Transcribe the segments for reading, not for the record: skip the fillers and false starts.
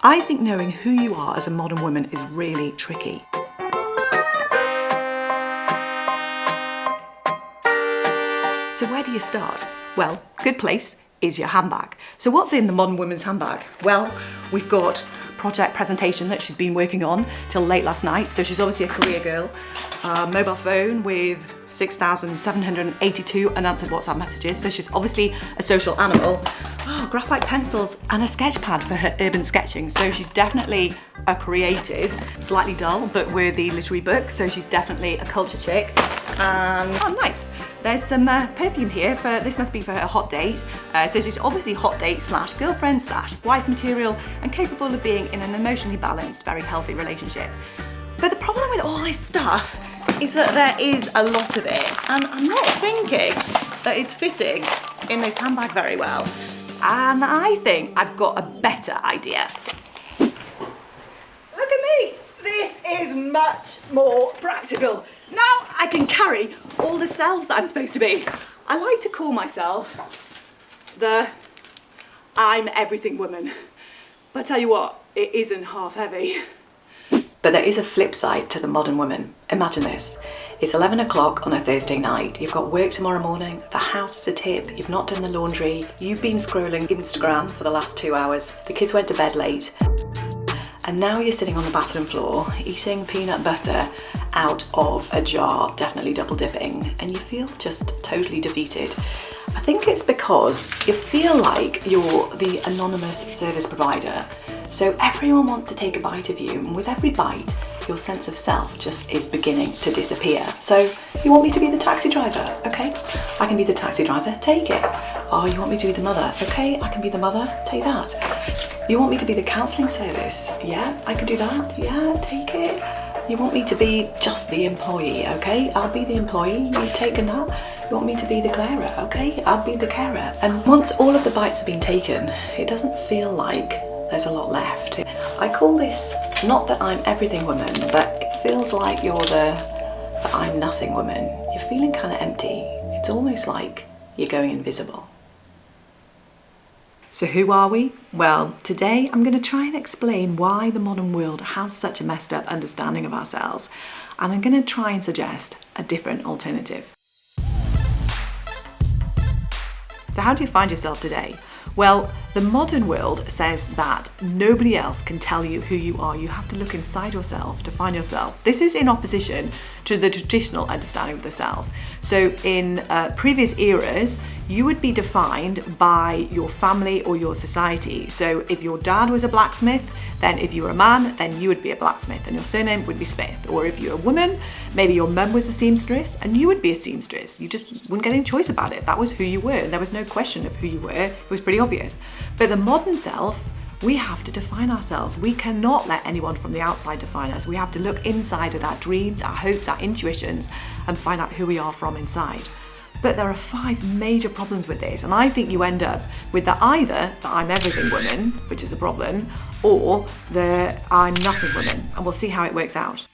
I think knowing who you are as a modern woman is really tricky. So where do you start? Well, good place is your handbag. So what's in the modern woman's handbag? Well, we've got project presentation that she's been working on till late last night. So she's obviously a career girl. Mobile phone with 6,782 unanswered WhatsApp messages. So she's obviously a social animal. Oh, graphite pencils and a sketch pad for her urban sketching. So she's definitely a creative, slightly dull, but worthy literary books. So she's definitely a culture chick. And oh, nice. There's some perfume here this must be for her hot date. So she's obviously hot date / girlfriend / wife material and capable of being in an emotionally balanced, very healthy relationship. But the problem with all this stuff is that there is a lot of it, and I'm not thinking that it's fitting in this handbag very well. And I think I've got a better idea. Look at me! This is much more practical. Now I can carry all the selves that I'm supposed to be. I like to call myself the I'm everything woman. But I tell you what, it isn't half heavy. But there is a flip side to the modern woman. Imagine this. It's 11 o'clock on a Thursday night. You've got work tomorrow morning. The house is a tip. You've not done the laundry. You've been scrolling Instagram for the last 2 hours. The kids went to bed late. And now you're sitting on the bathroom floor eating peanut butter out of a jar, definitely double dipping, and you feel just totally defeated. I think it's because you feel like you're the anonymous service provider. So everyone wants to take a bite of you, and with every bite, your sense of self just is beginning to disappear. So you want me to be the taxi driver? Okay, I can be the taxi driver, take it. Oh, you want me to be the mother? Okay, I can be the mother, take that. You want me to be the counselling service? Yeah, I can do that, yeah, take it. You want me to be just the employee? Okay, I'll be the employee, you've taken that. You want me to be the carer? Okay, I'll be the carer. And once all of the bites have been taken, it doesn't feel like there's a lot left. I call this not that I'm everything woman, but it feels like you're the I'm nothing woman. You're feeling kind of empty. It's almost like you're going invisible. So who are we? Well, today I'm going to try and explain why the modern world has such a messed up understanding of ourselves, and I'm going to try and suggest a different alternative. So how do you find yourself today? Well, the modern world says that nobody else can tell you who you are. You have to look inside yourself to find yourself. This is in opposition to the traditional understanding of the self. So in previous eras, you would be defined by your family or your society. So if your dad was a blacksmith, then if you were a man, then you would be a blacksmith and your surname would be Smith. Or if you're a woman, maybe your mum was a seamstress and you would be a seamstress. You just wouldn't get any choice about it. That was who you were. There was no question of who you were. It was pretty obvious. But the modern self, we have to define ourselves. We cannot let anyone from the outside define us. We have to look inside at our dreams, our hopes, our intuitions, and find out who we are from inside. But there are 5 major problems with this, and I think you end up with either the I'm everything woman, which is a problem, or the I'm nothing woman, and we'll see how it works out.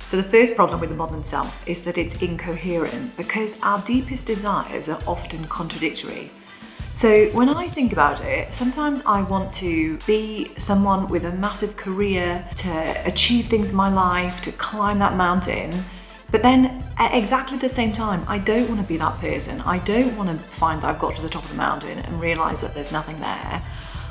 So the first problem with the modern self is that it's incoherent because our deepest desires are often contradictory. So when I think about it, sometimes I want to be someone with a massive career, to achieve things in my life, to climb that mountain. But then at exactly the same time, I don't want to be that person. I don't want to find that I've got to the top of the mountain and realise that there's nothing there.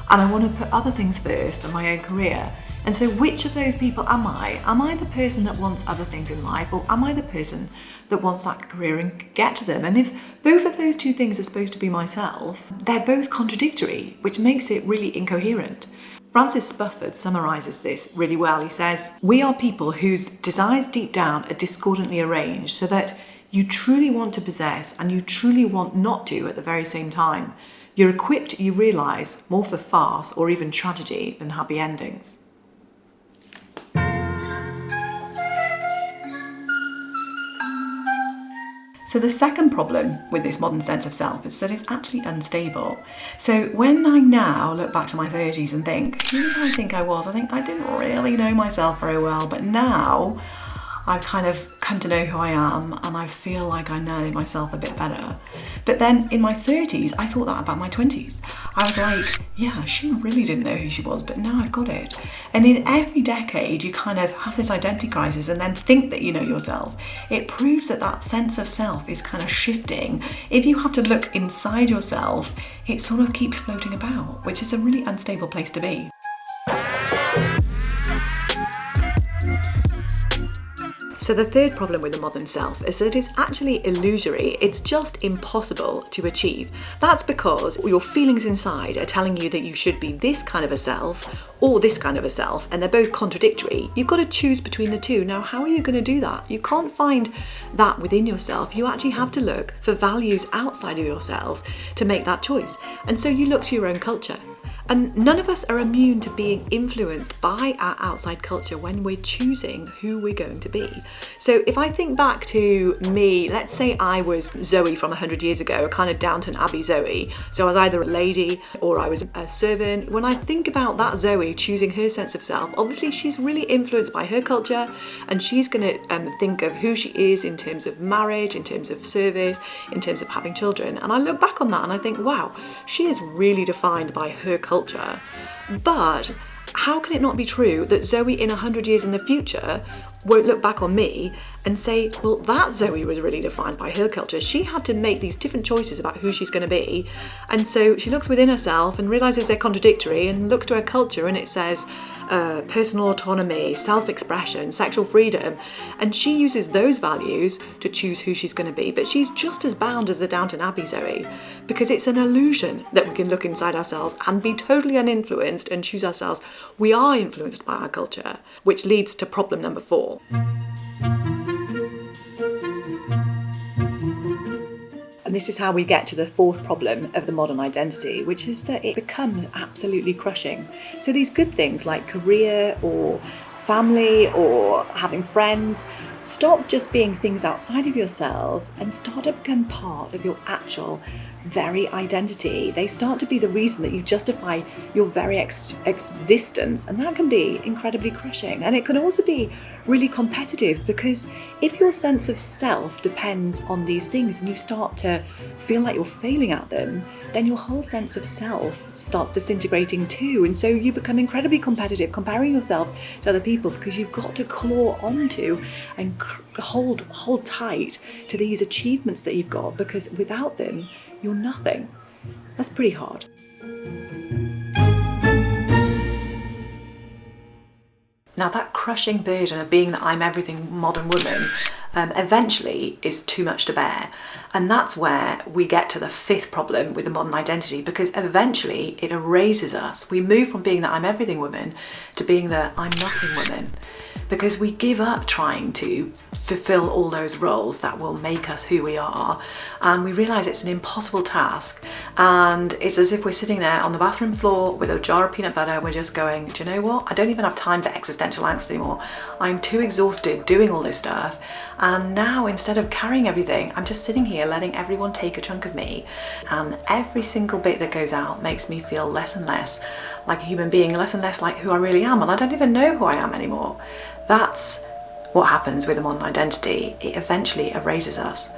And I want to put other things first than my own career. And so which of those people am I? Am I the person that wants other things in life, or am I the person that wants that career and can get to them? And if both of those two things are supposed to be myself, they're both contradictory, which makes it really incoherent. Francis Spufford summarises this really well. He says, "We are people whose desires deep down are discordantly arranged so that you truly want to possess and you truly want not to at the very same time. You're equipped, you realise, more for farce or even tragedy than happy endings." So the second problem with this modern sense of self is that it's actually unstable. So when I now look back to my 30s and think, who did I think I was? I think I didn't really know myself very well, but now I've kind of come to know who I am and I feel like I know myself a bit better. But then in my 30s, I thought that about my 20s. I was like, yeah, she really didn't know who she was, but now I've got it. And in every decade, you kind of have this identity crisis and then think that you know yourself. It proves that that sense of self is kind of shifting. If you have to look inside yourself, it sort of keeps floating about, which is a really unstable place to be. So the third problem with the modern self is that it's actually illusory. It's just impossible to achieve. That's because your feelings inside are telling you that you should be this kind of a self or this kind of a self, and they're both contradictory. You've got to choose between the two. Now, how are you going to do that? You can't find that within yourself. You actually have to look for values outside of yourselves to make that choice. And so you look to your own culture. And none of us are immune to being influenced by our outside culture when we're choosing who we're going to be. So if I think back to me, let's say I was Zoe from 100 years ago, a kind of Downton Abbey Zoe. So I was either a lady or I was a servant. When I think about that Zoe choosing her sense of self, obviously she's really influenced by her culture, and she's going to think of who she is in terms of marriage, in terms of service, in terms of having children. And I look back on that and I think, wow, she is really defined by her culture. But how can it not be true that Zoe in 100 years in the future won't look back on me and say, well, that Zoe was really defined by her culture. She had to make these different choices about who she's going to be. And so she looks within herself and realizes they're contradictory and looks to her culture and it says personal autonomy, self-expression, sexual freedom. And she uses those values to choose who she's going to be. But she's just as bound as the Downton Abbey Zoe, because it's an illusion that we can look inside ourselves and be totally uninfluenced and choose ourselves. We are influenced by our culture, which leads to problem number 4. And this is how we get to the fourth problem of the modern identity, which is that it becomes absolutely crushing. So these good things like career or family or having friends stop just being things outside of yourselves and start to become part of your actual very identity. They start to be the reason that you justify your very existence, and that can be incredibly crushing. And it can also be really competitive, because if your sense of self depends on these things and you start to feel like you're failing at them, then your whole sense of self starts disintegrating too. And so you become incredibly competitive, comparing yourself to other people, because you've got to claw onto and hold tight to these achievements that you've got, because without them, you're nothing. That's pretty hard. Now, that crushing burden of being the I'm everything modern woman eventually is too much to bear. And that's where we get to the fifth problem with the modern identity, because eventually it erases us. We move from being the I'm everything woman to being the I'm nothing woman, because we give up trying to fulfill all those roles that will make us who we are, and we realise it's an impossible task. And it's as if we're sitting there on the bathroom floor with a jar of peanut butter and we're just going, do you know what? I don't even have time for existential angst anymore. I'm too exhausted doing all this stuff. And now, instead of carrying everything, I'm just sitting here letting everyone take a chunk of me. And every single bit that goes out makes me feel less and less like a human being, less and less like who I really am. And I don't even know who I am anymore. That's what happens with a modern identity. It eventually erases us.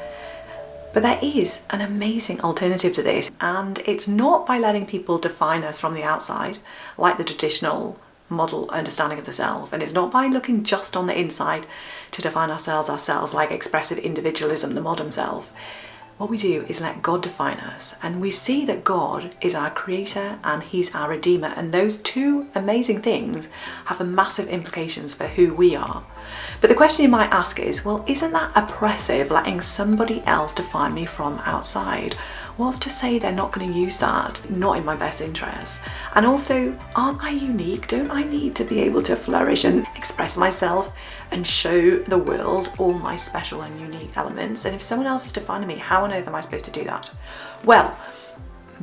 But there is an amazing alternative to this, and it's not by letting people define us from the outside, like the traditional model understanding of the self, and it's not by looking just on the inside to define ourselves like expressive individualism, the modern self. What we do is let God define us, and we see that God is our creator and he's our redeemer, and those two amazing things have a massive implications for who we are. But the question you might ask is, well, isn't that oppressive, letting somebody else define me from outside? What's to say they're not going to use that? Not in my best interest. And also, aren't I unique? Don't I need to be able to flourish and express myself and show the world all my special and unique elements? And if someone else is defining me, how on earth am I supposed to do that? Well,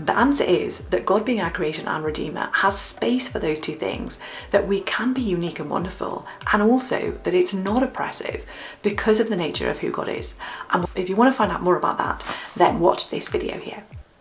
the answer is that God, being our creator and redeemer, has space for those two things, that we can be unique and wonderful, and also that it's not oppressive because of the nature of who God is. And if you want to find out more about that, then watch this video here.